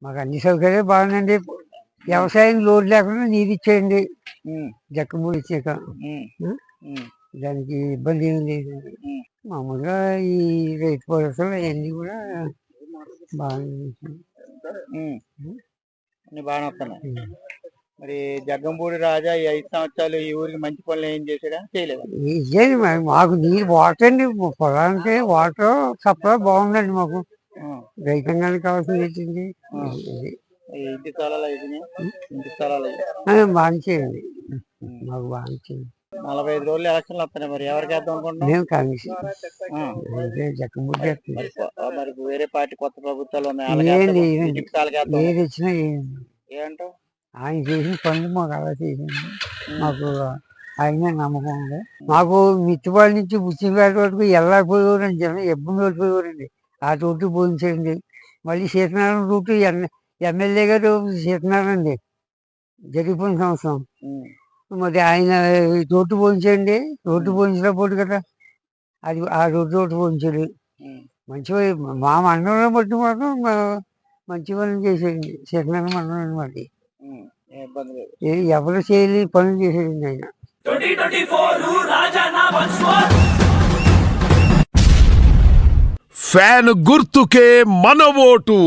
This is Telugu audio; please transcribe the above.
మాకు అన్ని సౌకర్యాలు బాగుందండి. వ్యవసాయం లోటు లేకుండా నీరు ఇచ్చేయండి జక్కమూడి ఇచ్చాక. ఆ? దానికి ఇబ్బంది ఏమి లేదు. మామూలుగా ఈ రైతు భరోసాలు అవన్నీ కూడా బాగా అన్ని బాగానే వస్తున్నాయి. మరి జగ్గంపూడి రాజా ఈ 5 సంవత్సరాలు ఈ ఊరికి మంచి పనులు ఏం చేశాడా, చేయలేదా? ఇచ్చేది మాకు నీరు వాటర్ అండి. పొలానికి వాటర్ సప్లై బాగుందండి మాకు. రైతాంగానికి కావాల్సింది ఏంటండి ఇంటి స్థలాలు అయిపోయినాయి. ఇంటి స్థలాలు అయిపోయి బాగా చేయండి. మాకు బాగా చేయండి. 45 రోజులు ఎలక్షన్లు వస్తున్నాయి. మరి ఎవరికి వేద్దాం అనుకుంటున్నాం? మేము కమిషన్ జక్కమూడి చేస్తుంది. మరి వేరే పార్టీ కొత్త ప్రభుత్వాలు ఉన్నాయి, ఏది వాళ్ళకి ఇచ్చినా ఏమంటావు? ఆయన చేసిన పనులు మాకు అలా చేసింది. మాకు ఆయన నమ్మకం ఉంది. మాకు మిత్తిపాడు నుంచి బుచ్చిపేట వరకు వెళ్ళకపోయేవారండి. జనం ఇబ్బంది పడిపోయేవారండి. ఆ రోడ్డు పోయించండి. మళ్ళీ సీతనారాయణ రూటు ఎమ్మెల్యే గారు సీతనారాయణ అండి జరిగిపోయిన సంవత్సరం. మరి ఆయన రోడ్డు పోయించండి. రోడ్డు పోయించినప్పుడు కదా అది ఆ రోడ్డు పోయించాడు. మంచి మా మండలంలో బట్టి మాత్రం మంచి పనులు చేసేయండి. సీతనారాయణ మండలం బట్టి ఎవరు చేయలేని పనులు చేసేయండి ఆయన. ఫ్యాన్ గుర్తుకే మన ఓటు.